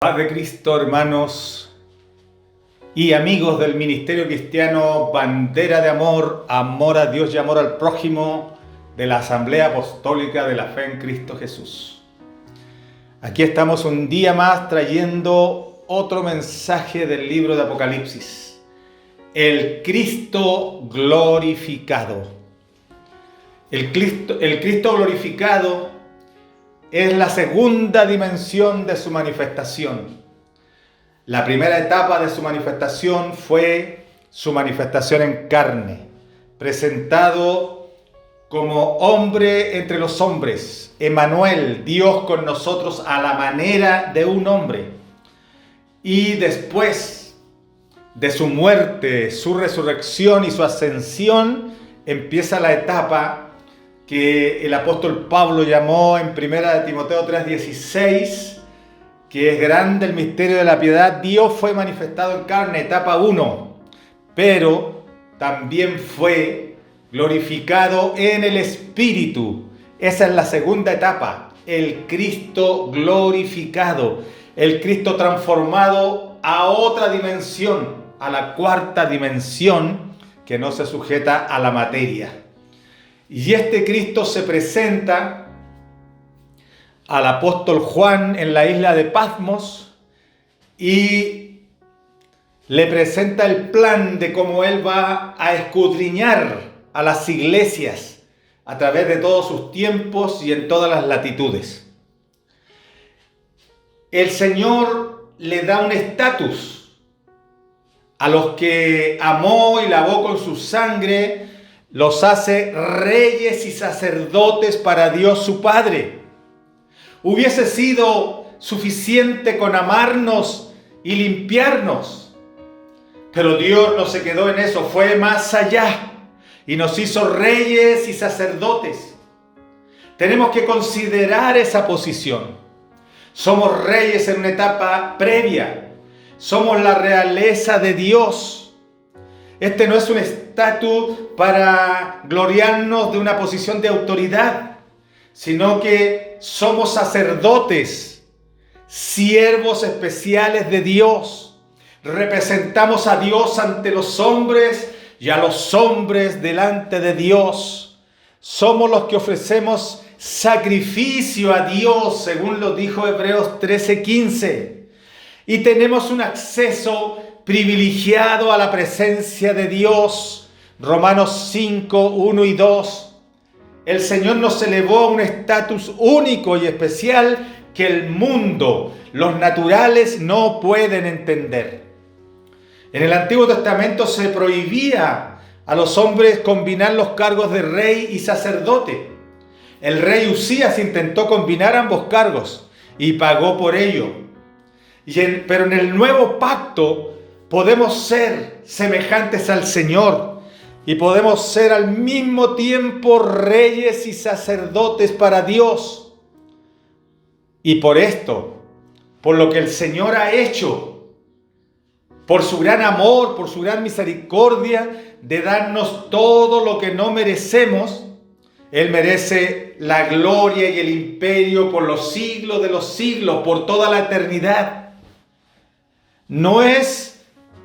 Paz de Cristo, hermanos y amigos del Ministerio Cristiano Bandera de Amor, amor a Dios y amor al prójimo de la Asamblea Apostólica de la Fe en Cristo Jesús. Aquí estamos un día más trayendo otro mensaje del libro de Apocalipsis. El Cristo glorificado. El Cristo glorificado es la segunda dimensión de su manifestación. La primera etapa de su manifestación fue su manifestación en carne, presentado como hombre entre los hombres, Emmanuel, Dios con nosotros a la manera de un hombre. Y después de su muerte, su resurrección y su ascensión, empieza la etapa que el apóstol Pablo llamó en 1 de Timoteo 3:16, que es grande el misterio de la piedad. Dios fue manifestado en carne, etapa 1, pero también fue glorificado en el Espíritu. Esa es la segunda etapa, el Cristo glorificado, el Cristo transformado a otra dimensión, a la cuarta dimensión que no se sujeta a la materia. Y este Cristo se presenta al apóstol Juan en la isla de Patmos y le presenta el plan de cómo él va a escudriñar a las iglesias a través de todos sus tiempos y en todas las latitudes. El Señor le da un estatus a los que amó y lavó con su sangre. Los hace reyes y sacerdotes para Dios su Padre. Hubiese sido suficiente con amarnos y limpiarnos, pero Dios no se quedó en eso, fue más allá y nos hizo reyes y sacerdotes. Tenemos que considerar esa posición. Somos reyes en una etapa previa, somos la realeza de Dios. Este no es un estatus para gloriarnos de una posición de autoridad, sino que somos sacerdotes, siervos especiales de Dios. Representamos a Dios ante los hombres y a los hombres delante de Dios. Somos los que ofrecemos sacrificio a Dios, según lo dijo Hebreos 13:15. Y tenemos un acceso privilegiado a la presencia de Dios. Romanos 5, 1 y 2. El Señor nos elevó a un estatus único y especial que el mundo, los naturales, no pueden entender. En el Antiguo Testamento se prohibía a los hombres combinar los cargos de rey y sacerdote. El rey Usías intentó combinar ambos cargos y pagó por ello. Pero en el nuevo pacto podemos ser semejantes al Señor y podemos ser al mismo tiempo reyes y sacerdotes para Dios. Y por esto, por lo que el Señor ha hecho, por su gran amor, por su gran misericordia de darnos todo lo que no merecemos, Él merece la gloria y el imperio por los siglos de los siglos, por toda la eternidad. No es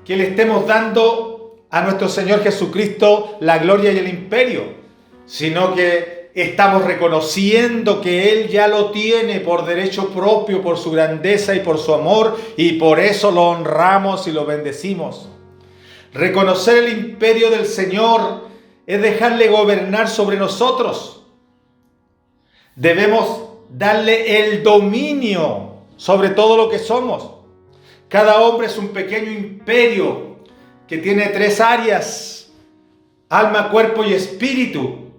que le estemos dando a nuestro Señor Jesucristo la gloria y el imperio, sino que estamos reconociendo que Él ya lo tiene por derecho propio, por su grandeza y por su amor, y por eso lo honramos y lo bendecimos. Reconocer el imperio del Señor es dejarle gobernar sobre nosotros. Debemos darle el dominio sobre todo lo que somos. Cada hombre es un pequeño imperio que tiene 3 áreas: alma, cuerpo y espíritu.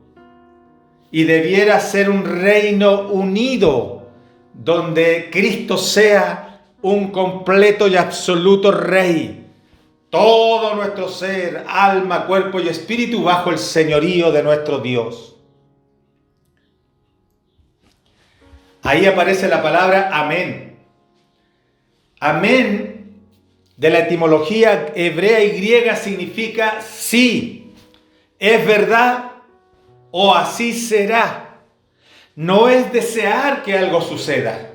Y debiera ser un reino unido, donde Cristo sea un completo y absoluto rey. Todo nuestro ser, alma, cuerpo y espíritu bajo el señorío de nuestro Dios. Ahí aparece la palabra amén. Amén, de la etimología hebrea y griega, significa sí, es verdad o así será. No es desear que algo suceda,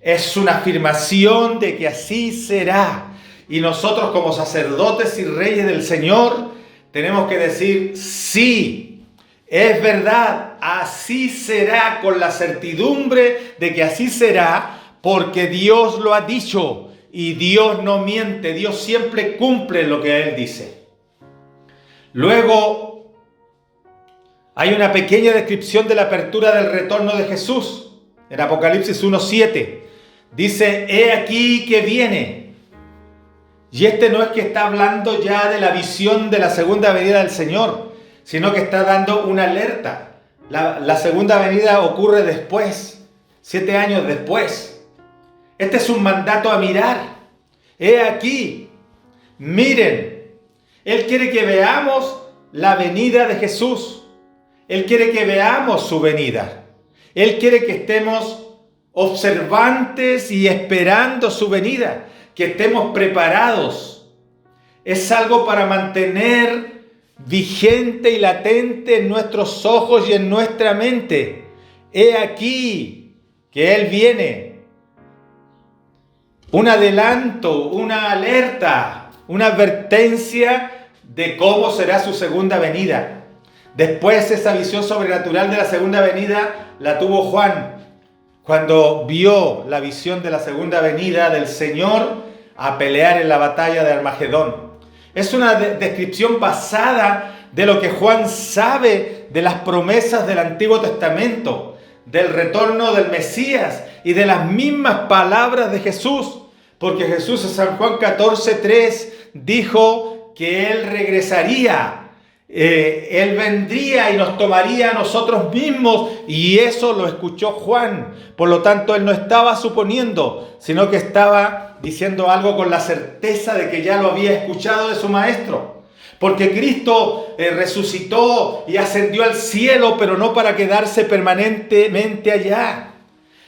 Es una afirmación de que así será. Y nosotros como sacerdotes y reyes del Señor tenemos que decir, sí, es verdad, así será, con la certidumbre de que así será, porque Dios lo ha dicho y Dios no miente, Dios siempre cumple lo que Él dice. Luego, hay una pequeña descripción de la apertura del retorno de Jesús. En Apocalipsis 1:7 dice, he aquí que viene. Y no es que está hablando ya de la visión de la segunda venida del Señor, sino que está dando una alerta. La segunda venida ocurre después, 7 años después. Este es un mandato a mirar. He aquí, miren. Él quiere que veamos la venida de Jesús. Él quiere que veamos su venida. Él quiere que estemos observantes y esperando su venida, que estemos preparados. Es algo para mantener vigente y latente en nuestros ojos y en nuestra mente. He aquí que Él viene. Un adelanto, una alerta, una advertencia de cómo será su segunda venida. Después, esa visión sobrenatural de la segunda venida la tuvo Juan, cuando vio la visión de la segunda venida del Señor a pelear en la batalla de Armagedón. Es una descripción basada de lo que Juan sabe de las promesas del Antiguo Testamento, del retorno del Mesías y de las mismas palabras de Jesús. Porque Jesús en San Juan 14:3 dijo que Él regresaría. Él vendría y nos tomaría a nosotros mismos, y eso lo escuchó Juan. Por lo tanto, él no estaba suponiendo, sino que estaba diciendo algo con la certeza de que ya lo había escuchado de su maestro. Porque Cristo resucitó y ascendió al cielo, pero no para quedarse permanentemente allá.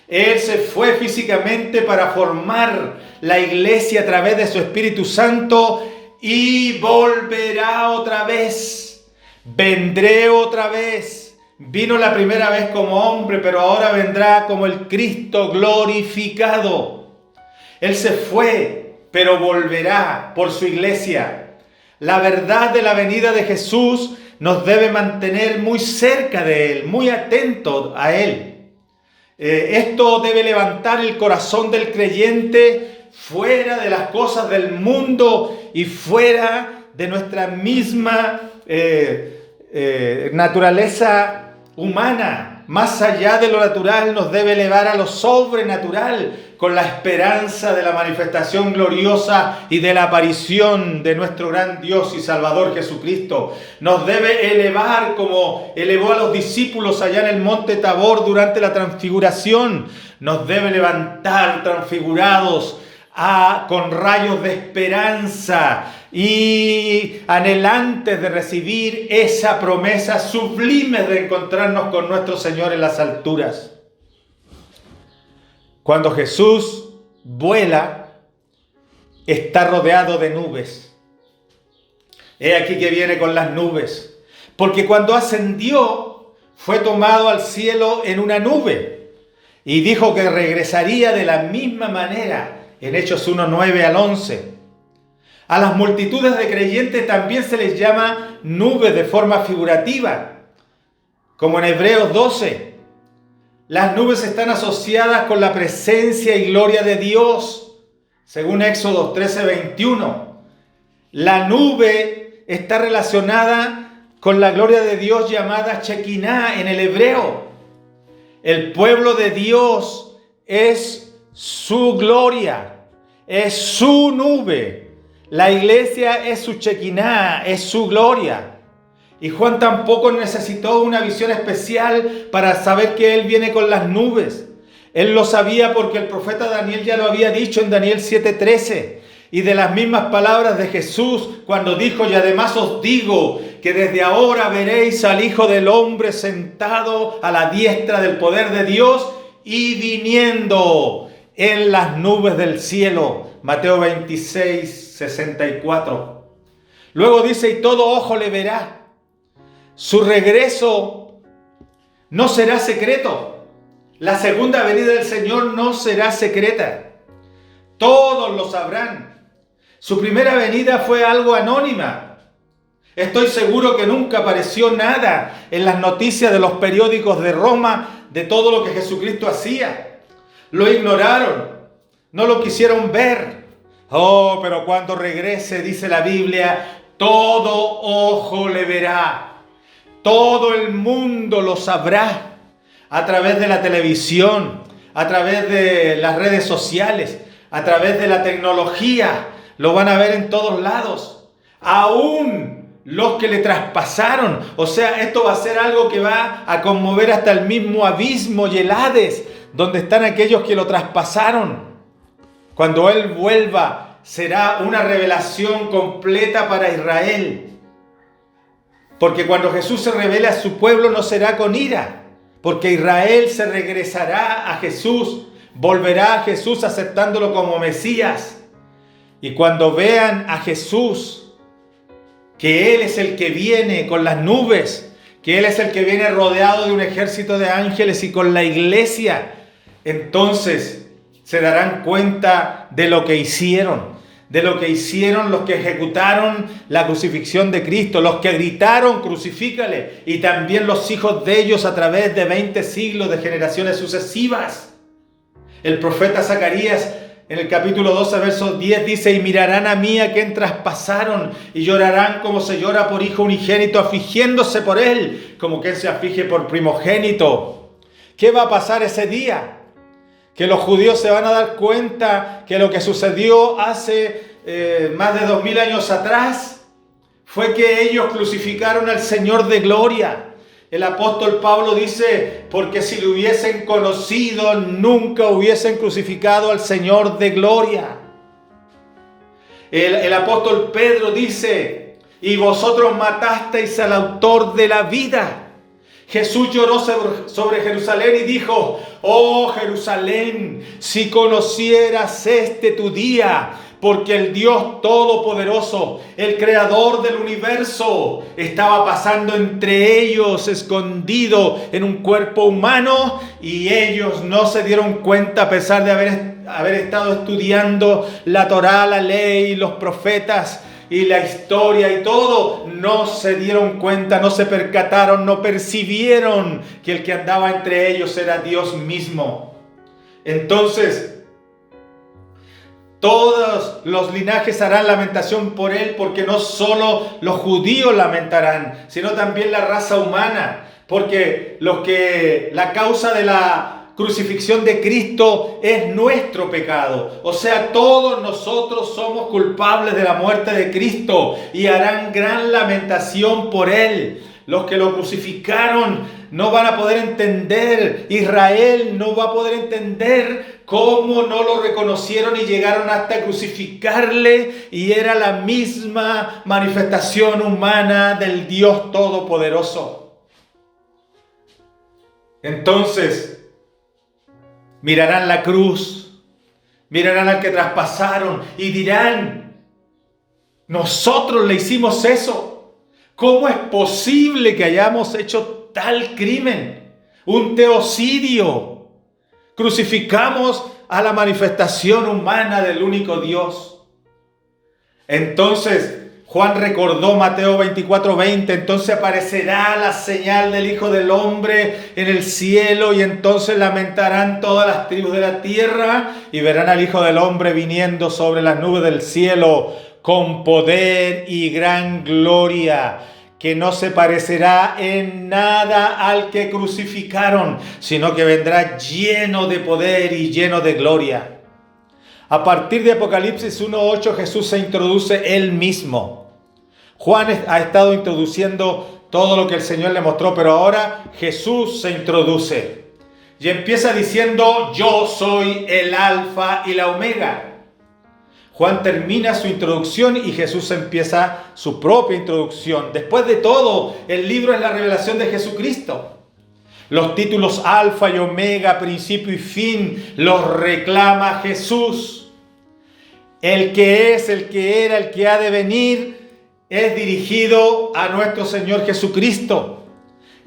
Él se fue físicamente para formar la iglesia a través de su Espíritu Santo, y volverá otra vez. Vendré otra vez. Vino la primera vez como hombre, pero ahora vendrá como el Cristo glorificado. Él se fue, pero volverá por su iglesia. La verdad de la venida de Jesús nos debe mantener muy cerca de Él, muy atentos a Él. Esto debe levantar el corazón del creyente fuera de las cosas del mundo y fuera de nuestra misma naturaleza humana. Más allá de lo natural, nos debe elevar a lo sobrenatural, con la esperanza de la manifestación gloriosa y de la aparición de nuestro gran Dios y Salvador Jesucristo. Nos debe elevar como elevó a los discípulos allá en el monte Tabor durante la transfiguración. Nos debe levantar transfigurados con rayos de esperanza y anhelantes de recibir esa promesa sublime de encontrarnos con nuestro Señor en las alturas. Cuando Jesús vuela, está rodeado de nubes. He aquí que viene con las nubes, porque cuando ascendió fue tomado al cielo en una nube y dijo que regresaría de la misma manera. En Hechos 1:9 al 11. A las multitudes de creyentes también se les llama nubes de forma figurativa, como en Hebreos 12. Las nubes están asociadas con la presencia y gloria de Dios, según Éxodo 13:21. La nube está relacionada con la gloria de Dios llamada Shekinah en el hebreo. El pueblo de Dios es su gloria, es su nube. La iglesia es su Shekinah, es su gloria. Y Juan tampoco necesitó una visión especial para saber que Él viene con las nubes. Él lo sabía porque el profeta Daniel ya lo había dicho en Daniel 7:13. Y de las mismas palabras de Jesús cuando dijo: y además os digo que desde ahora veréis al Hijo del Hombre sentado a la diestra del poder de Dios y viniendo en las nubes del cielo. Mateo 26:64. Luego dice: y todo ojo le verá. Su regreso no será secreto. La segunda venida del Señor no será secreta. Todos lo sabrán. Su primera venida fue algo anónima. Estoy seguro que nunca apareció nada en las noticias de los periódicos de Roma de todo lo que Jesucristo hacía. Lo ignoraron, no lo quisieron ver. Oh, pero cuando regrese, dice la Biblia, todo ojo le verá. Todo el mundo lo sabrá a través de la televisión, a través de las redes sociales, a través de la tecnología. Lo van a ver en todos lados. Aún los que le traspasaron. O sea, esto va a ser algo que va a conmover hasta el mismo abismo y el Hades, donde están aquellos que lo traspasaron. Cuando Él vuelva, será una revelación completa para Israel. Porque cuando Jesús se revele a su pueblo no será con ira, porque Israel se regresará a Jesús, volverá a Jesús aceptándolo como Mesías. Y cuando vean a Jesús, que Él es el que viene con las nubes, que Él es el que viene rodeado de un ejército de ángeles y con la iglesia, entonces se darán cuenta de lo que hicieron los que ejecutaron la crucifixión de Cristo, los que gritaron crucifícale, y también los hijos de ellos a través de 20 siglos de generaciones sucesivas. El profeta Zacarías en el capítulo 12, verso 10 dice: y mirarán a mí a quien traspasaron, y llorarán como se llora por hijo unigénito, afligiéndose por él, como quien se aflige por primogénito. ¿Qué va a pasar ese día? Que los judíos se van a dar cuenta que lo que sucedió hace más de 2000 años atrás fue que ellos crucificaron al Señor de gloria. El apóstol Pablo dice: porque si lo hubiesen conocido, nunca hubiesen crucificado al Señor de gloria. El apóstol Pedro dice: y vosotros matasteis al autor de la vida. Jesús lloró sobre Jerusalén y dijo: oh Jerusalén, si conocieras tu día, porque el Dios Todopoderoso, el Creador del universo, estaba pasando entre ellos escondido en un cuerpo humano, y ellos no se dieron cuenta a pesar de haber estado estudiando la Torá, la ley, los profetas y la historia y todo. No se dieron cuenta, no se percataron, no percibieron que el que andaba entre ellos era Dios mismo. Entonces, todos los linajes harán lamentación por él, porque no solo los judíos lamentarán, sino también la raza humana, porque la causa de la crucifixión de Cristo es nuestro pecado. O sea, todos nosotros somos culpables de la muerte de Cristo y harán gran lamentación por él. Los que lo crucificaron no van a poder entender, Israel no va a poder entender cómo no lo reconocieron y llegaron hasta crucificarle, y era la misma manifestación humana del Dios Todopoderoso. Entonces, mirarán la cruz, mirarán al que traspasaron y dirán: nosotros le hicimos eso. ¿Cómo es posible que hayamos hecho tal crimen? Un teocidio. Crucificamos a la manifestación humana del único Dios. Entonces Juan recordó Mateo 24:20, entonces aparecerá la señal del Hijo del Hombre en el cielo, y entonces lamentarán todas las tribus de la tierra y verán al Hijo del Hombre viniendo sobre las nubes del cielo con poder y gran gloria, que no se parecerá en nada al que crucificaron, sino que vendrá lleno de poder y lleno de gloria. A partir de Apocalipsis 1:8, Jesús se introduce él mismo. Juan ha estado introduciendo todo lo que el Señor le mostró, pero ahora Jesús se introduce y empieza diciendo: yo soy el Alfa y la Omega. Juan termina su introducción y Jesús empieza su propia introducción. Después de todo, el libro es la revelación de Jesucristo. Los títulos Alfa y Omega, principio y fin, los reclama Jesús. El que es, el que era, el que ha de venir, es dirigido a nuestro Señor Jesucristo.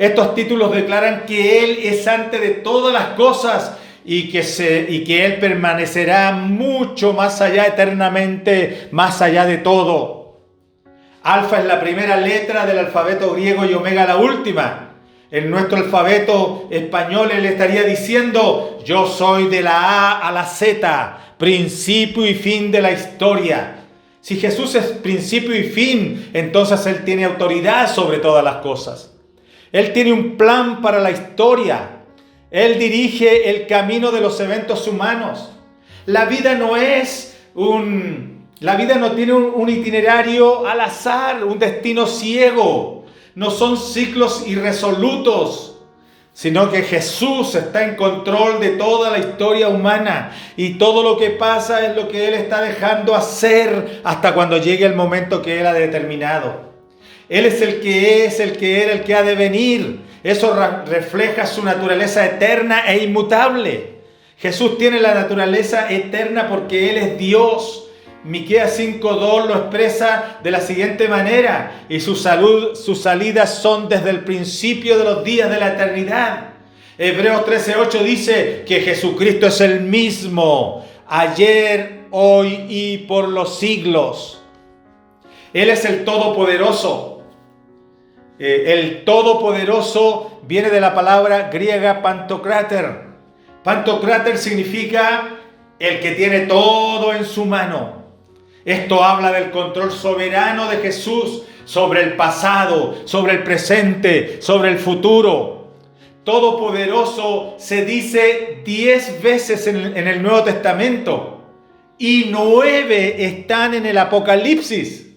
Estos títulos declaran que Él es antes de todas las cosas y que Él permanecerá mucho más allá, eternamente, más allá de todo. Alfa es la primera letra del alfabeto griego y Omega la última. En nuestro alfabeto español Él estaría diciendo: yo soy de la A a la Z, principio y fin de la historia. Si Jesús es principio y fin, entonces Él tiene autoridad sobre todas las cosas. Él tiene un plan para la historia. Él dirige el camino de los eventos humanos. La vida no tiene un itinerario al azar, un destino ciego. No son ciclos irresolutos, sino que Jesús está en control de toda la historia humana y todo lo que pasa es lo que Él está dejando hacer hasta cuando llegue el momento que Él ha determinado. Él es el que es, el que era, el que ha de venir. Eso refleja su naturaleza eterna e inmutable. Jesús tiene la naturaleza eterna porque Él es Dios. Miqueas 5:2 lo expresa de la siguiente manera: y sus salidas son desde el principio de los días de la eternidad. Hebreos 13:8 dice que Jesucristo es el mismo ayer, hoy y por los siglos. Él es el Todopoderoso. El Todopoderoso viene de la palabra griega pantocrátor. Pantocrátor significa el que tiene todo en su mano. Esto habla del control soberano de Jesús sobre el pasado, sobre el presente, sobre el futuro. Todopoderoso se dice 10 veces en el Nuevo Testamento y 9 están en el Apocalipsis,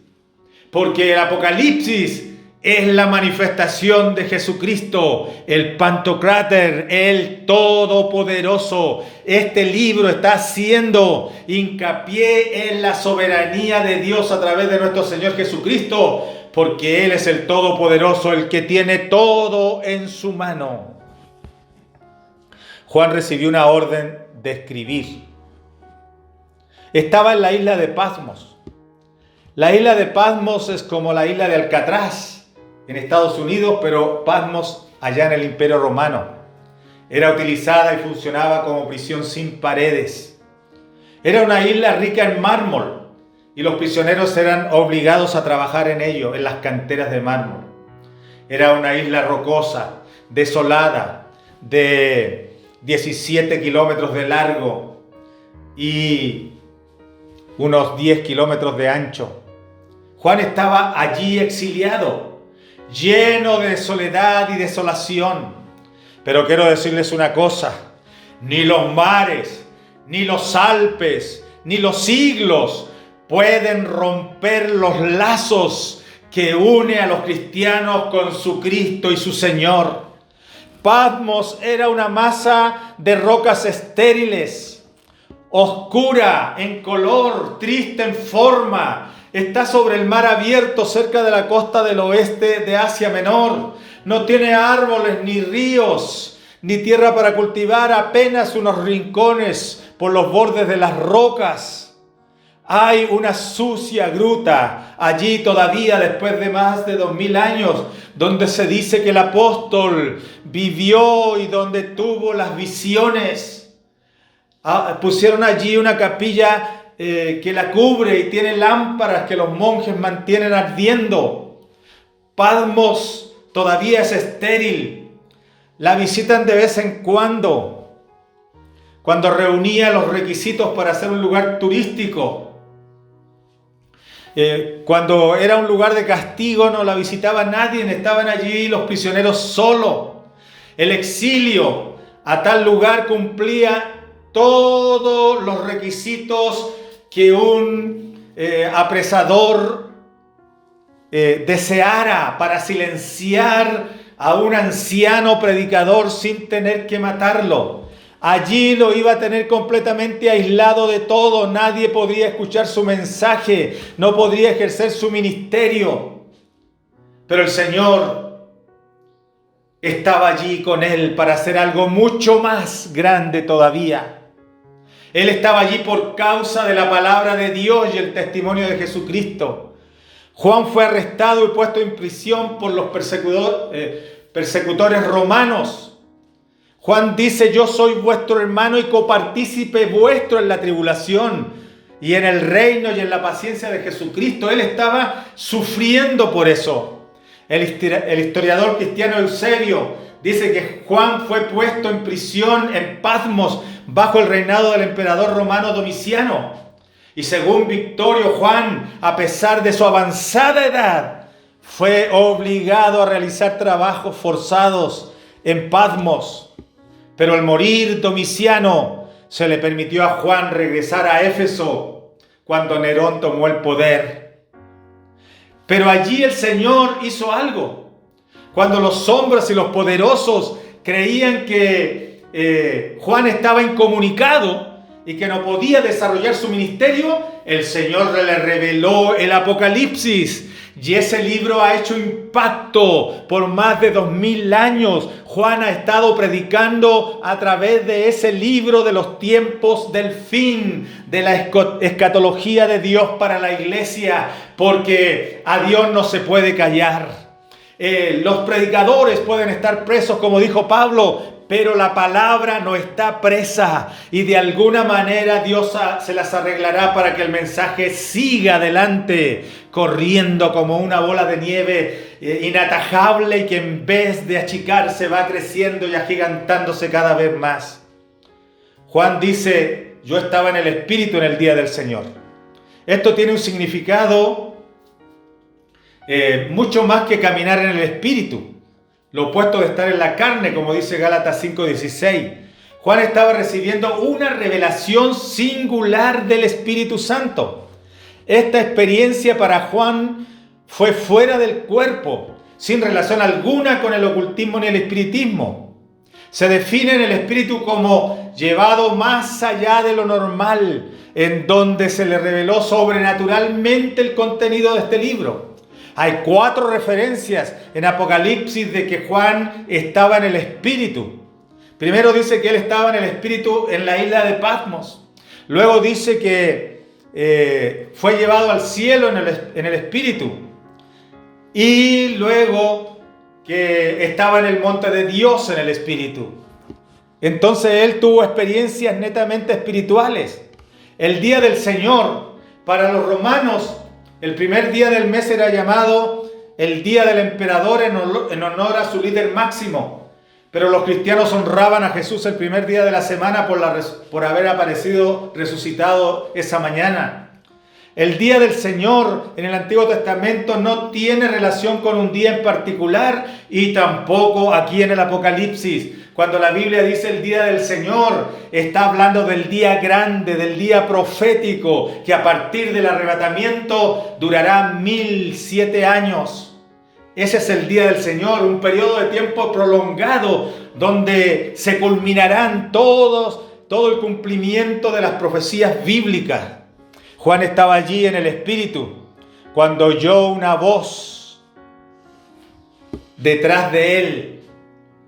porque el Apocalipsis es la manifestación de Jesucristo, el Pantocrátor, el Todopoderoso. Este libro está haciendo hincapié en la soberanía de Dios a través de nuestro Señor Jesucristo, porque Él es el Todopoderoso, el que tiene todo en su mano. Juan recibió una orden de escribir. Estaba en la isla de Patmos. La isla de Patmos es como la isla de Alcatraz en Estados Unidos, pero Patmos allá en el Imperio Romano. Era utilizada y funcionaba como prisión sin paredes. Era una isla rica en mármol y los prisioneros eran obligados a trabajar en ello, en las canteras de mármol. Era una isla rocosa, desolada, de 17 kilómetros de largo y unos 10 kilómetros de ancho. Juan estaba allí exiliado, lleno de soledad y desolación. Pero quiero decirles una cosa: ni los mares, ni los Alpes, ni los siglos pueden romper los lazos que une a los cristianos con su Cristo y su Señor. Patmos era una masa de rocas estériles, oscura en color, triste en forma. Está sobre el mar abierto cerca de la costa del oeste de Asia Menor. No tiene árboles ni ríos, ni tierra para cultivar, apenas unos rincones por los bordes de las rocas. Hay una sucia gruta allí todavía después de más de 2000 años, donde se dice que el apóstol vivió y donde tuvo las visiones. Pusieron allí una capilla que la cubre y tiene lámparas que los monjes mantienen ardiendo. Patmos todavía es estéril. La visitan de vez en cuando reunía los requisitos para ser un lugar turístico. Cuando era un lugar de castigo no la visitaba nadie, estaban allí los prisioneros solos. El exilio a tal lugar cumplía todos los requisitos que un apresador deseara para silenciar a un anciano predicador sin tener que matarlo. Allí lo iba a tener completamente aislado de todo. Nadie podría escuchar su mensaje, no podría ejercer su ministerio. Pero el Señor estaba allí con él para hacer algo mucho más grande todavía. Él estaba allí por causa de la palabra de Dios y el testimonio de Jesucristo. Juan fue arrestado y puesto en prisión por los persecutores romanos. Juan dice: yo soy vuestro hermano y copartícipe vuestro en la tribulación y en el reino y en la paciencia de Jesucristo. Él estaba sufriendo por eso. El historiador cristiano Eusebio dice que Juan fue puesto en prisión en Patmos bajo el reinado del emperador romano Domiciano. Y según Victorio, Juan, a pesar de su avanzada edad, fue obligado a realizar trabajos forzados en Patmos. Pero al morir Domiciano, se le permitió a Juan regresar a Éfeso cuando Nerón tomó el poder. Pero allí el Señor hizo algo. Cuando los hombres y los poderosos creían que Juan estaba incomunicado y que no podía desarrollar su ministerio, el Señor le reveló el Apocalipsis. Y ese libro ha hecho impacto por más de 2000 años. Juan ha estado predicando a través de ese libro de los tiempos del fin, de la escatología de Dios para la iglesia, porque a Dios no se puede callar. Los predicadores pueden estar presos, como dijo Pablo, pero la palabra no está presa, y de alguna manera Dios se las arreglará para que el mensaje siga adelante, corriendo como una bola de nieve inatajable, y que en vez de achicarse va creciendo y agigantándose cada vez más. Juan dice: yo estaba en el Espíritu en el día del Señor. Esto tiene un significado mucho más que caminar en el Espíritu, lo opuesto de estar en la carne, como dice Gálatas 5:16. Juan estaba recibiendo una revelación singular del Espíritu Santo. Esta experiencia para Juan fue fuera del cuerpo, sin relación alguna con el ocultismo ni el espiritismo. Se define en el Espíritu como llevado más allá de lo normal, en donde se le reveló sobrenaturalmente el contenido de este libro. Hay 4 referencias en Apocalipsis de que Juan estaba en el Espíritu. Primero dice que él estaba en el Espíritu en la isla de Patmos. Luego dice que fue llevado al cielo en el Espíritu. Y luego que estaba en el monte de Dios en el Espíritu. Entonces él tuvo experiencias netamente espirituales. El día del Señor, para los romanos, el primer día del mes era llamado el día del emperador en honor a su líder máximo. Pero los cristianos honraban a Jesús el primer día de la semana por haber aparecido resucitado esa mañana. El día del Señor en el Antiguo Testamento no tiene relación con un día en particular, y tampoco aquí en el Apocalipsis. Cuando la Biblia dice el día del Señor, está hablando del día grande, del día profético, que a partir del arrebatamiento durará 1007 años. Ese es el día del Señor, un periodo de tiempo prolongado donde se culminarán todo el cumplimiento de las profecías bíblicas. Juan estaba allí en el Espíritu cuando oyó una voz detrás de él,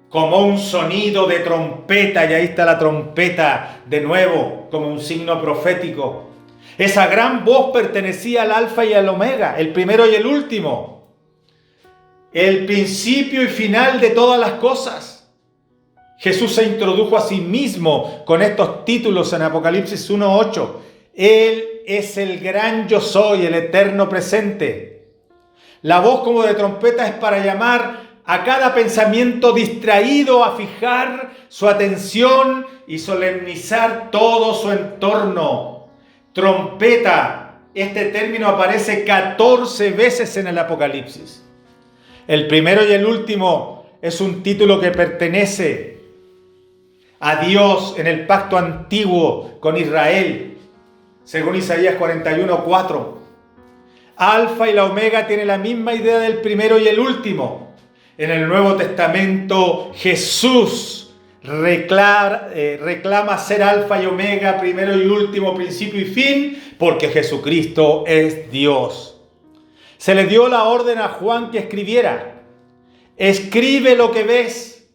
como un sonido de trompeta, y ahí está la trompeta de nuevo, como un signo profético. Esa gran voz pertenecía al Alfa y al Omega, el primero y el último, el principio y final de todas las cosas. Jesús se introdujo a sí mismo con estos títulos en Apocalipsis 1:8. Él es el gran yo soy, el eterno presente. La voz como de trompeta es para llamar a cada pensamiento distraído a fijar su atención y solemnizar todo su entorno. Trompeta, este término aparece 14 veces en el Apocalipsis. El primero y el último es un título que pertenece a Dios en el pacto antiguo con Israel, según Isaías 41:4. Alfa y la Omega tiene la misma idea del primero y el último. En el Nuevo Testamento, Jesús reclama ser Alfa y Omega, primero y último, principio y fin, porque Jesucristo es Dios. Se le dio la orden a Juan que escribiera: escribe lo que ves.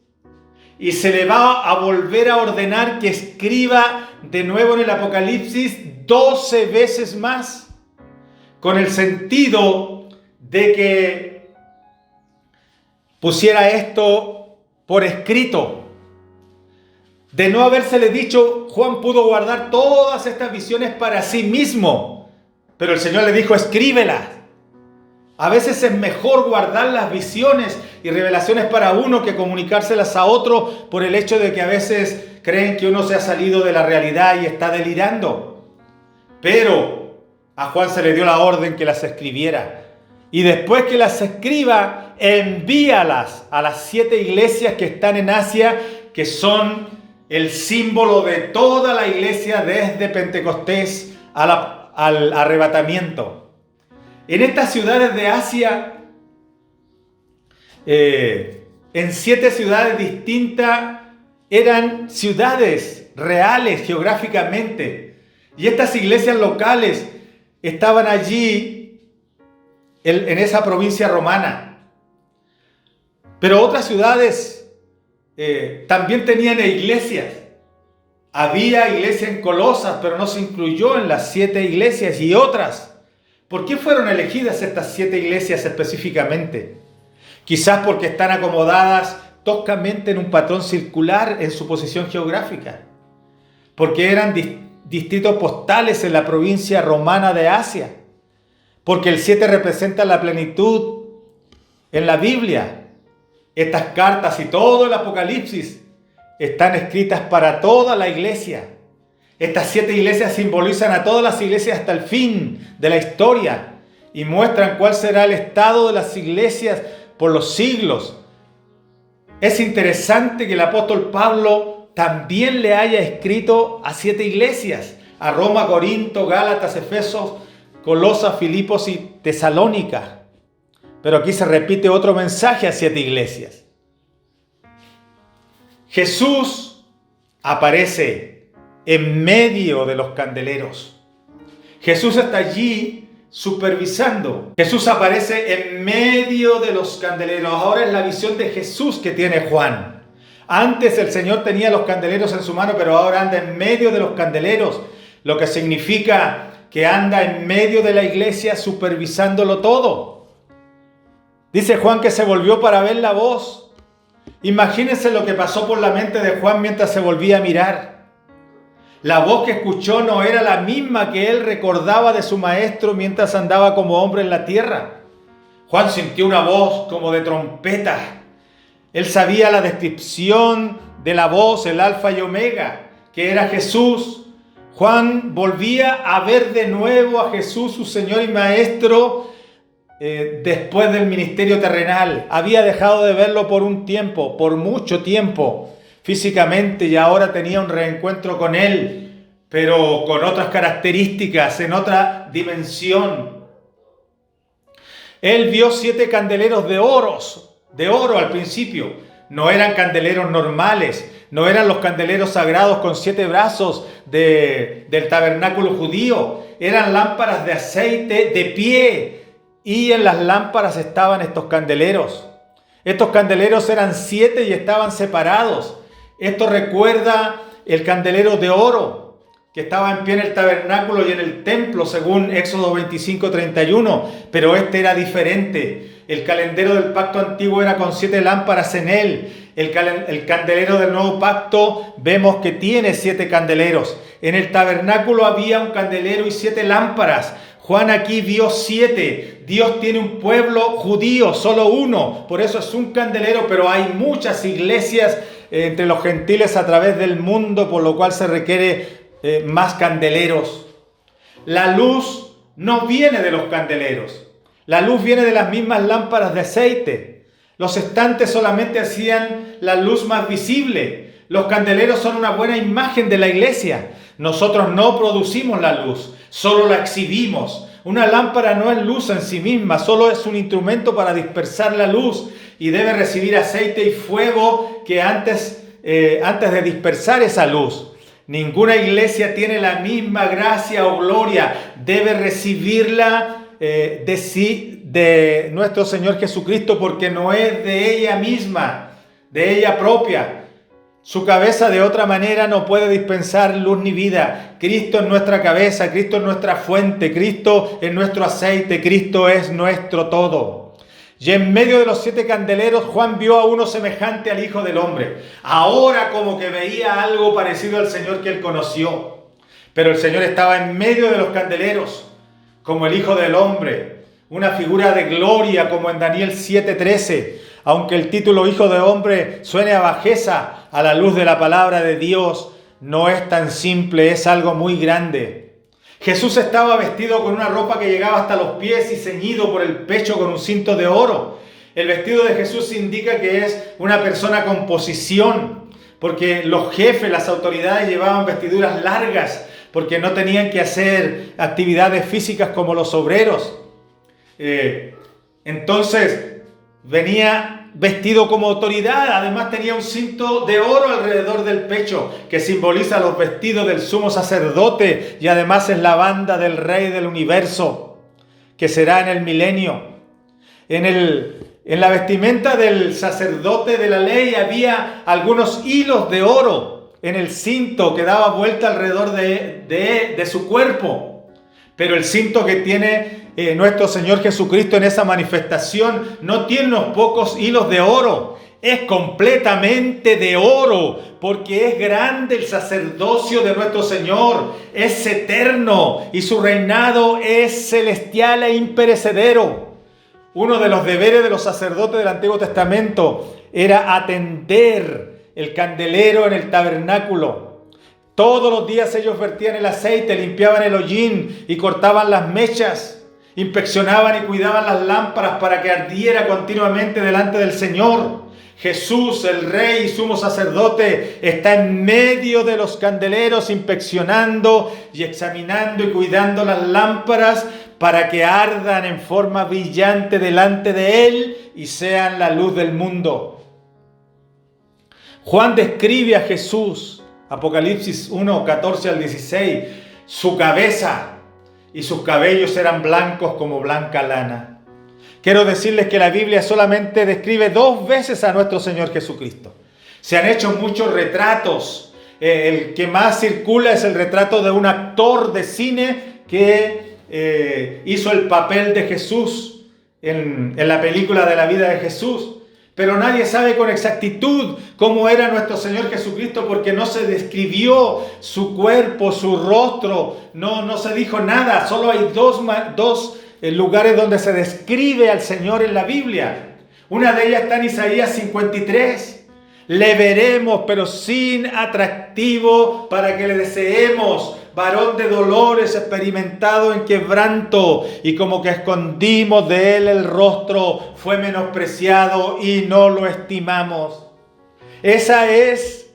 Y se le va a volver a ordenar que escriba de nuevo en el Apocalipsis 12 veces más, con el sentido de que pusiera esto por escrito. De no habérsele dicho, Juan pudo guardar todas estas visiones para sí mismo. Pero el Señor le dijo, escríbelas. A veces es mejor guardar las visiones y revelaciones para uno que comunicárselas a otro por el hecho de que a veces creen que uno se ha salido de la realidad y está delirando. Pero a Juan se le dio la orden que las escribiera. Y después que las escriba, envíalas a las 7 iglesias que están en Asia, que son el símbolo de toda la iglesia desde Pentecostés al arrebatamiento. En estas ciudades de Asia, en 7 ciudades distintas, eran ciudades reales geográficamente. Y estas iglesias locales estaban allí en esa provincia romana. Pero otras ciudades también tenían iglesias. Había iglesia en Colosas, pero no se incluyó en las 7 iglesias y otras. ¿Por qué fueron elegidas estas 7 iglesias específicamente? Quizás porque están acomodadas toscamente en un patrón circular en su posición geográfica. Porque eran distritos postales en la provincia romana de Asia. Porque el 7 representa la plenitud en la Biblia. Estas cartas y todo el Apocalipsis están escritas para toda la iglesia. Estas 7 iglesias simbolizan a todas las iglesias hasta el fin de la historia y muestran cuál será el estado de las iglesias por los siglos. Es interesante que el apóstol Pablo también le haya escrito a 7 iglesias: a Roma, Corinto, Gálatas, Efesos, Colosas, Filipos y Tesalónica. Pero aquí se repite otro mensaje a 7 iglesias. Jesús aparece en medio de los candeleros. Jesús está allí supervisando. Jesús aparece en medio de los candeleros. Ahora es la visión de Jesús que tiene Juan. Antes el Señor tenía los candeleros en su mano, pero ahora anda en medio de los candeleros, lo que significa que anda en medio de la iglesia supervisándolo todo. Dice Juan que se volvió para ver la voz. Imagínense lo que pasó por la mente de Juan mientras se volvía a mirar. La voz que escuchó no era la misma que él recordaba de su maestro mientras andaba como hombre en la tierra. Juan sintió una voz como de trompeta. Él sabía la descripción de la voz, el alfa y omega, que era Jesús. Juan volvía a ver de nuevo a Jesús, su Señor y Maestro, después del ministerio terrenal. Había dejado de verlo por un tiempo, por mucho tiempo, físicamente, y ahora tenía un reencuentro con él, pero con otras características, en otra dimensión. Él vio 7 candeleros de oro al principio. No eran candeleros normales, no eran los candeleros sagrados con 7 brazos del tabernáculo judío. Eran lámparas de aceite de pie, y en las lámparas estaban estos candeleros. Estos candeleros eran 7 y estaban separados. Esto recuerda el candelero de oro que estaba en pie en el tabernáculo y en el templo, según Éxodo 25:31, pero este era diferente. El candelero del pacto antiguo era con 7 lámparas en él. El candelero del nuevo pacto vemos que tiene 7 candeleros. En el tabernáculo había un candelero y 7 lámparas. Juan aquí vio 7. Dios tiene un pueblo judío, solo uno. Por eso es un candelero, pero hay muchas iglesias entre los gentiles a través del mundo, por lo cual se requiere más candeleros. La luz no viene de los candeleros. La luz viene de las mismas lámparas de aceite. Los estantes solamente hacían la luz más visible. Los candeleros son una buena imagen de la iglesia. Nosotros no producimos la luz, solo la exhibimos. Una lámpara no es luz en sí misma, solo es un instrumento para dispersar la luz y debe recibir aceite y fuego que antes de dispersar esa luz. Ninguna iglesia tiene la misma gracia o gloria, debe recibirla de nuestro Señor Jesucristo, porque no es de ella misma, de ella propia. Su cabeza de otra manera no puede dispensar luz ni vida. Cristo es nuestra cabeza, Cristo es nuestra fuente, Cristo es nuestro aceite, Cristo es nuestro todo. Y en medio de los 7 candeleros, Juan vio a uno semejante al Hijo del Hombre. Ahora como que veía algo parecido al Señor que él conoció. Pero el Señor estaba en medio de los candeleros, como el Hijo del Hombre. Una figura de gloria, como en Daniel 7:13. Aunque el título Hijo del Hombre suene a bajeza, a la luz de la palabra de Dios, no es tan simple, es algo muy grande. Jesús estaba vestido con una ropa que llegaba hasta los pies y ceñido por el pecho con un cinto de oro. El vestido de Jesús indica que es una persona con posición, porque los jefes, las autoridades llevaban vestiduras largas, porque no tenían que hacer actividades físicas como los obreros. Entonces venía vestido como autoridad, además tenía un cinto de oro alrededor del pecho que simboliza los vestidos del sumo sacerdote y además es la banda del Rey del universo que será en el milenio. En la vestimenta del sacerdote de la ley había algunos hilos de oro en el cinto que daba vuelta alrededor de su cuerpo, pero el cinto que tiene nuestro Señor Jesucristo en esa manifestación no tiene unos pocos hilos de oro, es completamente de oro, porque es grande el sacerdocio de nuestro Señor, es eterno y su reinado es celestial e imperecedero. Uno de los deberes de los sacerdotes del Antiguo Testamento era atender el candelero en el tabernáculo. Todos los días ellos vertían el aceite, limpiaban el hollín y cortaban las mechas. Inspeccionaban y cuidaban las lámparas para que ardiera continuamente delante del Señor. Jesús, el Rey y sumo sacerdote, está en medio de los candeleros inspeccionando y examinando y cuidando las lámparas para que ardan en forma brillante delante de Él y sean la luz del mundo. Juan describe a Jesús, Apocalipsis 1, 14 al 16, su cabeza y sus cabellos eran blancos como blanca lana. Quiero decirles que la Biblia solamente describe 2 veces a nuestro Señor Jesucristo. Se han hecho muchos retratos. El que más circula es el retrato de un actor de cine que hizo el papel de Jesús en la película de la vida de Jesús. Pero nadie sabe con exactitud cómo era nuestro Señor Jesucristo porque no se describió su cuerpo, su rostro, no se dijo nada. Solo hay dos lugares donde se describe al Señor en la Biblia. Una de ellas está en Isaías 53. Le veremos, pero sin atractivo, para que le deseemos. Varón de dolores, experimentado en quebranto, y como que escondimos de él el rostro, fue menospreciado y no lo estimamos. Esa es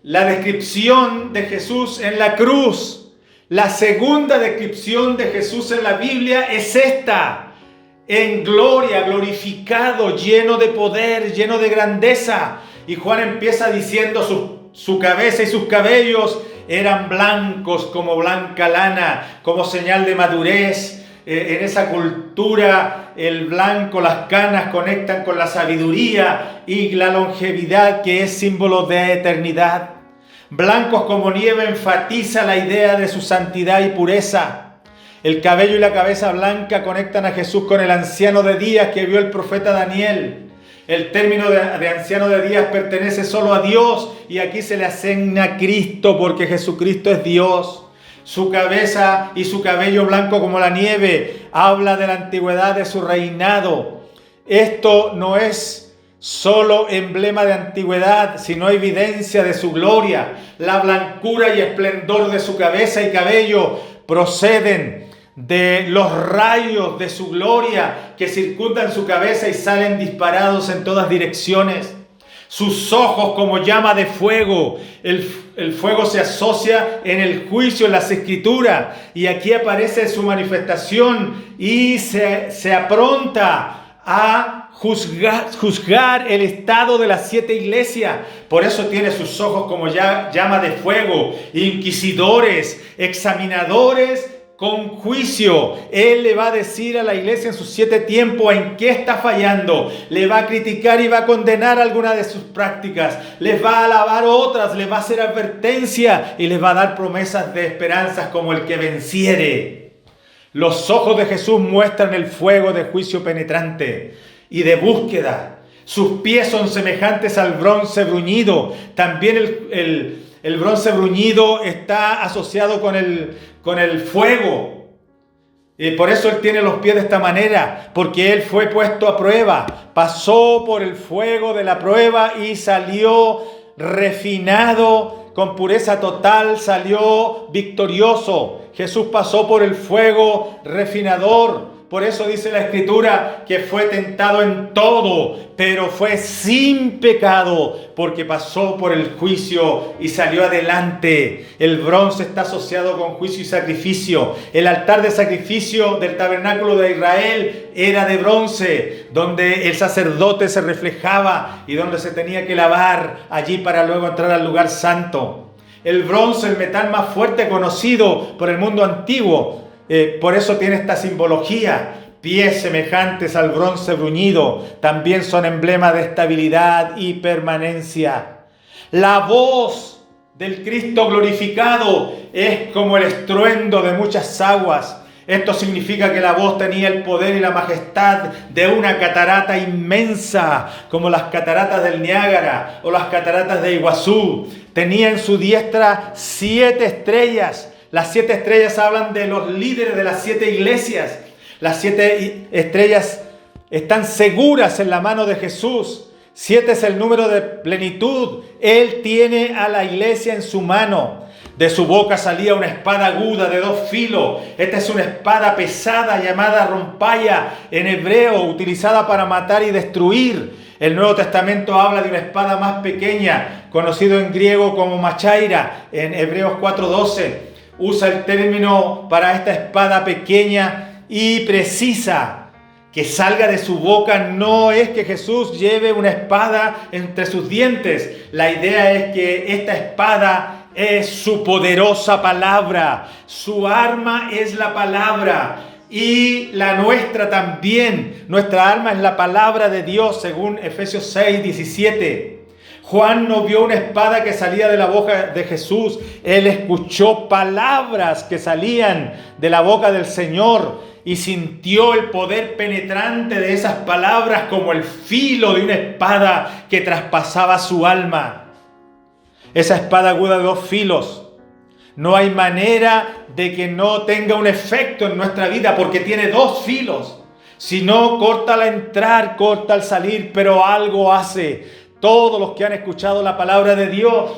la descripción de Jesús en la cruz. La segunda descripción de Jesús en la Biblia es esta: en gloria, glorificado, lleno de poder, lleno de grandeza. Y Juan empieza diciendo su cabeza y sus cabellos eran blancos como blanca lana, como señal de madurez. En esa cultura el blanco, las canas conectan con la sabiduría y la longevidad, que es símbolo de eternidad. Blancos como nieve enfatiza la idea de su santidad y pureza. El cabello y la cabeza blanca conectan a Jesús con el anciano de días que vio el profeta Daniel. El término de anciano de días pertenece solo a Dios y aquí se le asigna a Cristo porque Jesucristo es Dios. Su cabeza y su cabello blanco como la nieve habla de la antigüedad de su reinado. Esto no es solo emblema de antigüedad, sino evidencia de su gloria. La blancura y esplendor de su cabeza y cabello proceden de los rayos de su gloria que circundan su cabeza y salen disparados en todas direcciones. Sus ojos como llama de fuego. El fuego se asocia en el juicio, en las escrituras, y aquí aparece su manifestación y se apronta a juzgar el estado de las 7 iglesias. Por eso tiene sus ojos como llama de fuego, inquisidores, examinadores con juicio. Él le va a decir a la iglesia en sus 7 tiempos en qué está fallando. Le va a criticar y va a condenar algunas de sus prácticas. Les va a alabar otras, les va a hacer advertencia y les va a dar promesas de esperanzas como el que venciere. Los ojos de Jesús muestran el fuego de juicio penetrante y de búsqueda. Sus pies son semejantes al bronce bruñido. También el bronce bruñido está asociado con el fuego. Y por eso Él tiene los pies de esta manera, porque Él fue puesto a prueba, pasó por el fuego de la prueba y salió refinado, con pureza total, salió victorioso. Jesús pasó por el fuego refinador. Por eso dice la Escritura que fue tentado en todo, pero fue sin pecado, porque pasó por el juicio y salió adelante. El bronce está asociado con juicio y sacrificio. El altar de sacrificio del tabernáculo de Israel era de bronce, donde el sacerdote se reflejaba y donde se tenía que lavar allí para luego entrar al lugar santo. El bronce, el metal más fuerte conocido por el mundo antiguo, por eso tiene esta simbología. Pies semejantes al bronce bruñido también son emblema de estabilidad y permanencia. La voz del Cristo glorificado es como el estruendo de muchas aguas. Esto significa que la voz tenía el poder y la majestad de una catarata inmensa, como las cataratas del Niágara o las cataratas de Iguazú. Tenía en su diestra 7 estrellas. Las 7 estrellas hablan de los líderes de las 7 iglesias. Las 7 estrellas están seguras en la mano de Jesús. 7 es el número de plenitud. Él tiene a la iglesia en su mano. De su boca salía una espada aguda de 2 filos. Esta es una espada pesada llamada rompaya en hebreo, utilizada para matar y destruir. El Nuevo Testamento habla de una espada más pequeña, conocido en griego como machaira, en Hebreos 4:12. Usa el término para esta espada pequeña y precisa. Que salga de su boca no es que Jesús lleve una espada entre sus dientes. La idea es que esta espada es su poderosa palabra. Su arma es la palabra. Y la nuestra también. Nuestra arma es la palabra de Dios, según Efesios 6:17. Juan no vio una espada que salía de la boca de Jesús. Él escuchó palabras que salían de la boca del Señor y sintió el poder penetrante de esas palabras como el filo de una espada que traspasaba su alma. Esa espada aguda de 2 filos. No hay manera de que no tenga un efecto en nuestra vida porque tiene 2 filos. Si no, corta al entrar, corta al salir, pero algo hace. Todos los que han escuchado la palabra de Dios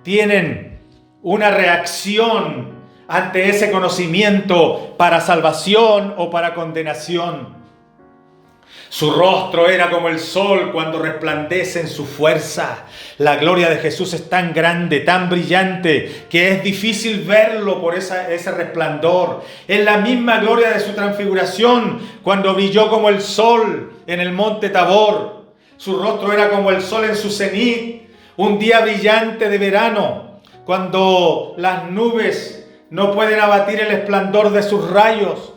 tienen una reacción ante ese conocimiento para salvación o para condenación. Su rostro era como el sol cuando resplandece en su fuerza. La gloria de Jesús es tan grande, tan brillante, que es difícil verlo por ese resplandor. Es la misma gloria de su transfiguración cuando brilló como el sol en el monte Tabor. Su rostro era como el sol en su cenit, un día brillante de verano, cuando las nubes no pueden abatir el esplendor de sus rayos.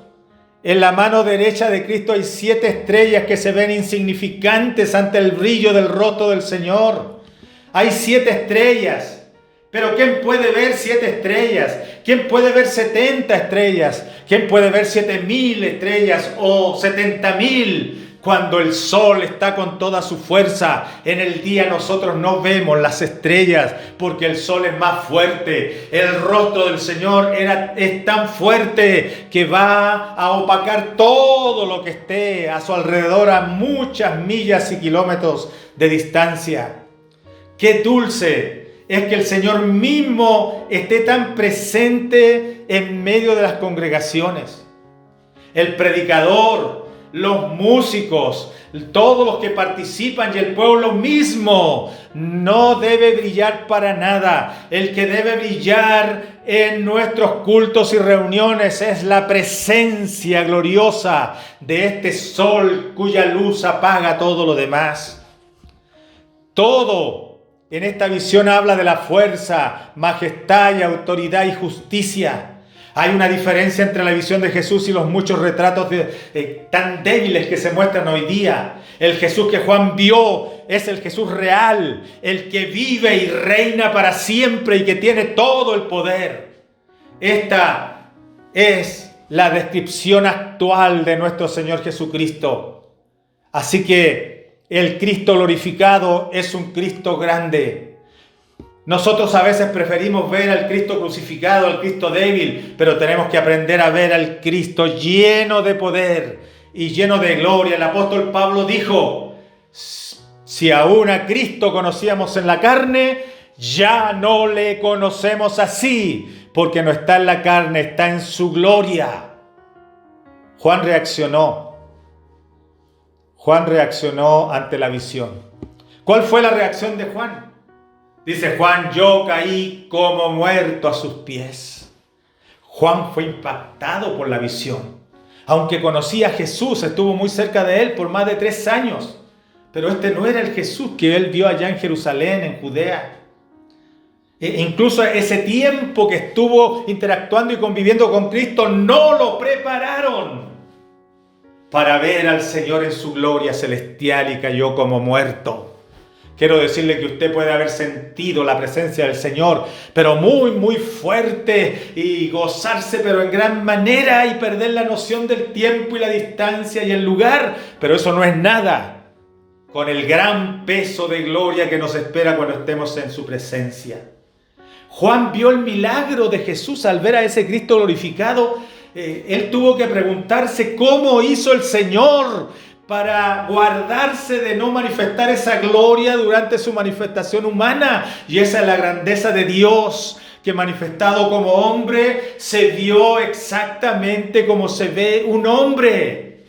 En la mano derecha de Cristo hay 7 estrellas que se ven insignificantes ante el brillo del rostro del Señor. Hay 7 estrellas. Pero ¿quién puede ver 7 estrellas? ¿Quién puede ver 70 estrellas? ¿Quién puede ver 7,000 estrellas o 70,000? Cuando el sol está con toda su fuerza, en el día nosotros no vemos las estrellas porque el sol es más fuerte. El rostro del Señor es tan fuerte que va a opacar todo lo que esté a su alrededor a muchas millas y kilómetros de distancia. ¡Qué dulce es que el Señor mismo esté tan presente en medio de las congregaciones! El predicador, los músicos, todos los que participan y el pueblo mismo no debe brillar para nada. El que debe brillar en nuestros cultos y reuniones es la presencia gloriosa de este sol cuya luz apaga todo lo demás. Todo en esta visión habla de la fuerza, majestad y autoridad y justicia. Hay una diferencia entre la visión de Jesús y los muchos retratos tan débiles que se muestran hoy día. El Jesús que Juan vio es el Jesús real, el que vive y reina para siempre y que tiene todo el poder. Esta es la descripción actual de nuestro Señor Jesucristo. Así que el Cristo glorificado es un Cristo grande. Nosotros a veces preferimos ver al Cristo crucificado, al Cristo débil, pero tenemos que aprender a ver al Cristo lleno de poder y lleno de gloria. El apóstol Pablo dijo: si aún a Cristo conocíamos en la carne, ya no le conocemos así, porque no está en la carne, está en su gloria. Juan reaccionó ante la visión. ¿Cuál fue la reacción de Juan? Dice Juan: yo caí como muerto a sus pies. Juan fue impactado por la visión. Aunque conocía a Jesús, estuvo muy cerca de él por más de 3 años. Pero este no era el Jesús que él vio allá en Jerusalén, en Judea. Incluso ese tiempo que estuvo interactuando y conviviendo con Cristo, no lo prepararon para ver al Señor en su gloria celestial, y cayó como muerto. Quiero decirle que usted puede haber sentido la presencia del Señor, pero muy, muy fuerte, y gozarse, pero en gran manera, y perder la noción del tiempo y la distancia y el lugar. Pero eso no es nada con el gran peso de gloria que nos espera cuando estemos en su presencia. Juan vio el milagro de Jesús al ver a ese Cristo glorificado. Él tuvo que preguntarse cómo hizo el Señor para guardarse de no manifestar esa gloria durante su manifestación humana. Y esa es la grandeza de Dios, que manifestado como hombre se vio exactamente como se ve un hombre.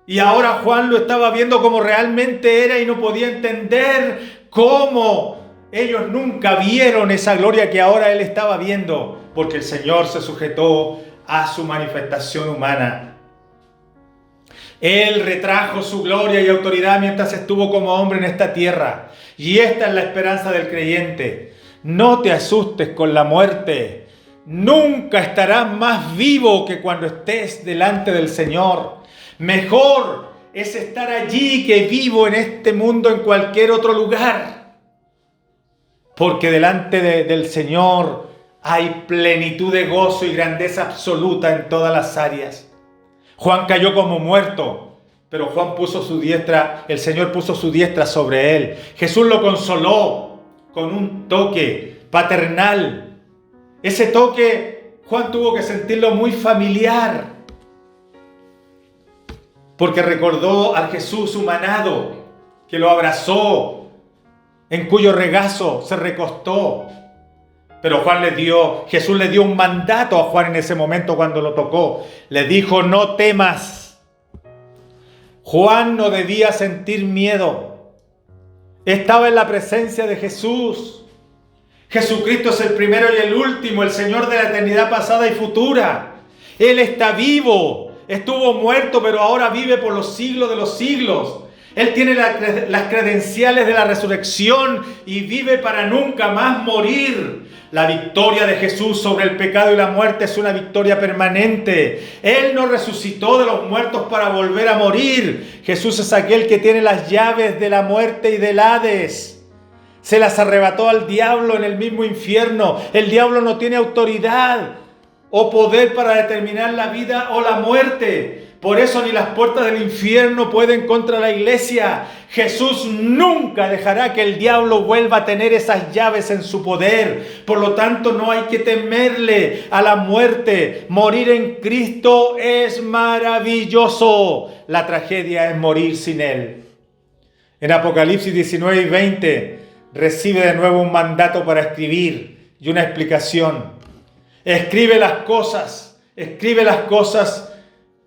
Y ahora Juan lo estaba viendo como realmente era y no podía entender cómo ellos nunca vieron esa gloria que ahora él estaba viendo, porque el Señor se sujetó a su manifestación humana. Él retrajo su gloria y autoridad mientras estuvo como hombre en esta tierra. Y esta es la esperanza del creyente. No te asustes con la muerte. Nunca estarás más vivo que cuando estés delante del Señor. Mejor es estar allí que vivo en este mundo en cualquier otro lugar. Porque delante del Señor hay plenitud de gozo y grandeza absoluta en todas las áreas. Juan cayó como muerto, pero Juan puso su diestra, el Señor puso su diestra sobre él. Jesús lo consoló con un toque paternal. Ese toque Juan tuvo que sentirlo muy familiar, porque recordó al Jesús humanado que lo abrazó, en cuyo regazo se recostó. Pero Jesús le dio un mandato a Juan en ese momento cuando lo tocó. Le dijo: no temas. Juan no debía sentir miedo. Estaba en la presencia de Jesús. Jesucristo es el primero y el último, el Señor de la eternidad pasada y futura. Él está vivo. Estuvo muerto, pero ahora vive por los siglos de los siglos. Él tiene las credenciales de la resurrección y vive para nunca más morir. La victoria de Jesús sobre el pecado y la muerte es una victoria permanente. Él no resucitó de los muertos para volver a morir. Jesús es aquel que tiene las llaves de la muerte y del Hades. Se las arrebató al diablo en el mismo infierno. El diablo no tiene autoridad o poder para determinar la vida o la muerte. Por eso ni las puertas del infierno pueden contra la iglesia. Jesús nunca dejará que el diablo vuelva a tener esas llaves en su poder. Por lo tanto, no hay que temerle a la muerte. Morir en Cristo es maravilloso. La tragedia es morir sin Él. En Apocalipsis 19 y 20 recibe de nuevo un mandato para escribir y una explicación. Escribe las cosas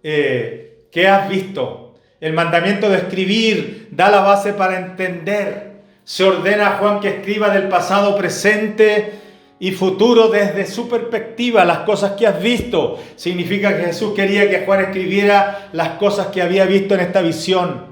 que has visto. El mandamiento de escribir da la base para entender. Se ordena a Juan que escriba del pasado, presente y futuro desde su perspectiva las cosas que has visto. Significa que Jesús quería que Juan escribiera las cosas que había visto en esta visión.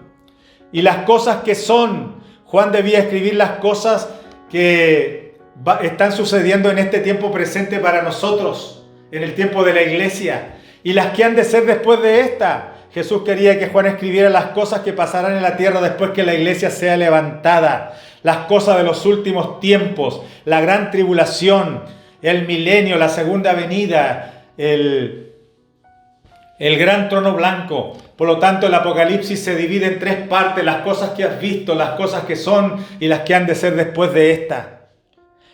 Y las cosas que son. Juan debía escribir las cosas que están sucediendo en este tiempo presente para nosotros, en el tiempo de la iglesia. Y las que han de ser después de esta. Jesús quería que Juan escribiera las cosas que pasarán en la tierra después que la iglesia sea levantada. Las cosas de los últimos tiempos, la gran tribulación, el milenio, la segunda venida, el el gran trono blanco. Por lo tanto, el Apocalipsis se divide en tres partes: las cosas que has visto, las cosas que son y las que han de ser después de esta.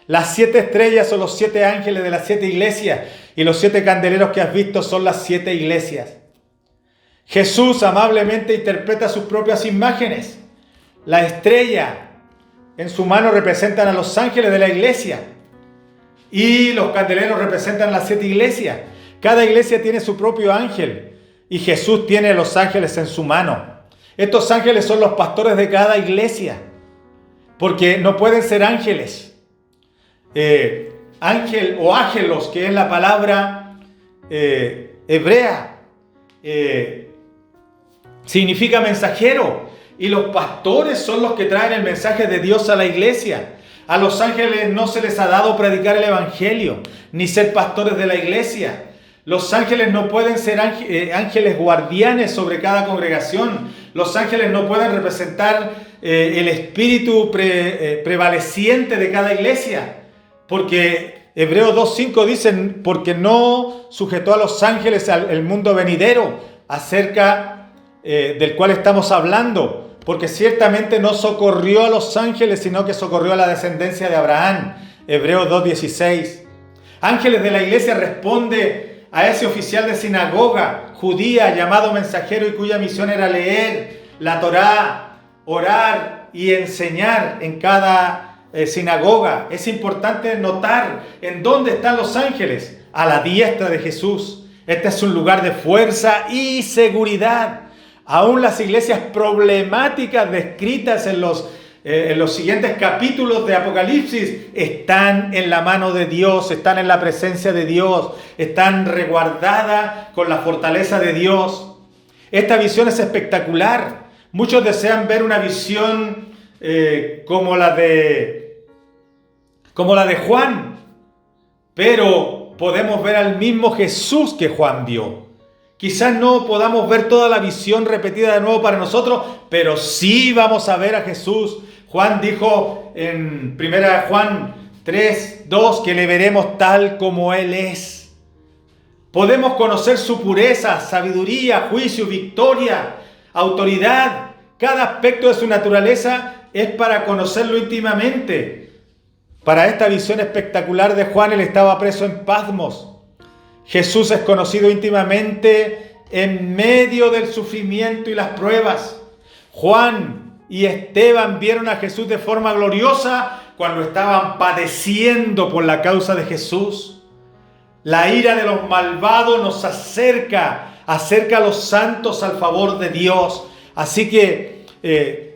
Las 7 estrellas son los 7 ángeles de las 7 iglesias, y los 7 candeleros que has visto son las 7 iglesias. Jesús amablemente interpreta sus propias imágenes. La estrella en su mano representan a los ángeles de la iglesia, y los candeleros representan las 7 iglesias. Cada iglesia tiene su propio ángel, y Jesús tiene los ángeles en su mano. Estos ángeles son los pastores de cada iglesia, porque no pueden ser ángeles. Ángel o ángelos, que es la palabra hebrea, significa mensajero, y los pastores son los que traen el mensaje de Dios a la iglesia. A los ángeles no se les ha dado predicar el evangelio, ni ser pastores de la iglesia. Los ángeles no pueden ser ángeles guardianes sobre cada congregación. Los ángeles no pueden representar el espíritu prevaleciente de cada iglesia. Porque Hebreos 2:5 dicen, porque no sujetó a los ángeles al mundo venidero, acerca del cual estamos hablando. Porque ciertamente no socorrió a los ángeles, sino que socorrió a la descendencia de Abraham. Hebreos 2:16. Ángeles de la iglesia responde a ese oficial de sinagoga judía llamado mensajero, y cuya misión era leer la Torá, orar y enseñar en cada sinagoga. Es importante notar en dónde están los ángeles: a la diestra de Jesús. Este es un lugar de fuerza y seguridad. Aún las iglesias problemáticas descritas en los siguientes capítulos de Apocalipsis están en la mano de Dios, están en la presencia de Dios, están resguardadas con la fortaleza de Dios. Esta visión es espectacular. Muchos desean ver una visión como la de Juan, pero podemos ver al mismo Jesús que Juan vio. Quizás no podamos ver toda la visión repetida de nuevo para nosotros, pero sí vamos a ver a Jesús. Juan dijo en 1 Juan 3:2 que le veremos tal como Él es. Podemos conocer su pureza, sabiduría, juicio, victoria, autoridad. Cada aspecto de su naturaleza es para conocerlo íntimamente. Para esta visión espectacular de Juan, él estaba preso en Patmos. Jesús es conocido íntimamente en medio del sufrimiento y las pruebas. Juan y Esteban vieron a Jesús de forma gloriosa cuando estaban padeciendo por la causa de Jesús. La ira de los malvados nos acerca a los santos al favor de Dios. Así que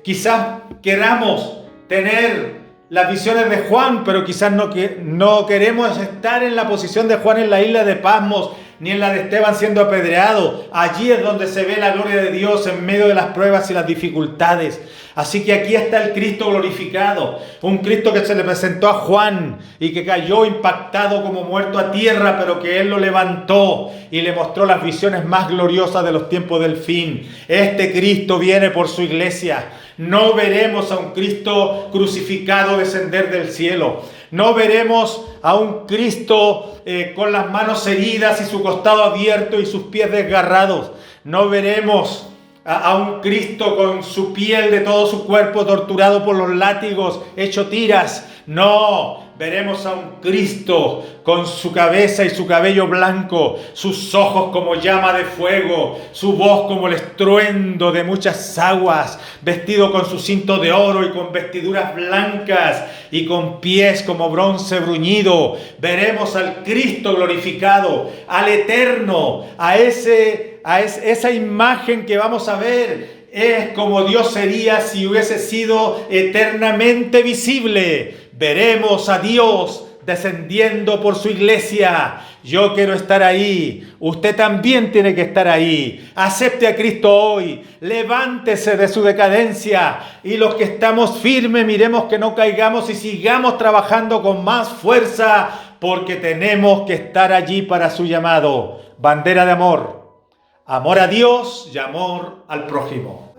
quizás queramos tener las visiones de Juan, pero quizás no queremos estar en la posición de Juan en la isla de Patmos, ni en la de Esteban siendo apedreado. Allí es donde se ve la gloria de Dios en medio de las pruebas y las dificultades. Así que aquí está el Cristo glorificado, un Cristo que se le presentó a Juan y que cayó impactado como muerto a tierra, pero que Él lo levantó y le mostró las visiones más gloriosas de los tiempos del fin. Este Cristo viene por su iglesia. No veremos a un Cristo crucificado descender del cielo. No veremos a un Cristo con las manos heridas y su costado abierto y sus pies desgarrados. No veremos a un Cristo con su piel de todo su cuerpo torturado por los látigos, hecho tiras. No, veremos a un Cristo con su cabeza y su cabello blanco, sus ojos como llama de fuego, su voz como el estruendo de muchas aguas, vestido con su cinto de oro y con vestiduras blancas y con pies como bronce bruñido. Veremos al Cristo glorificado, al eterno, a esa imagen que vamos a ver. Es como Dios sería si hubiese sido eternamente visible. Veremos a Dios descendiendo por su iglesia. Yo quiero estar ahí. Usted también tiene que estar ahí. Acepte a Cristo hoy. Levántese de su decadencia. Y los que estamos firmes, miremos que no caigamos y sigamos trabajando con más fuerza, porque tenemos que estar allí para su llamado. Bandera de amor. Amor a Dios y amor al prójimo.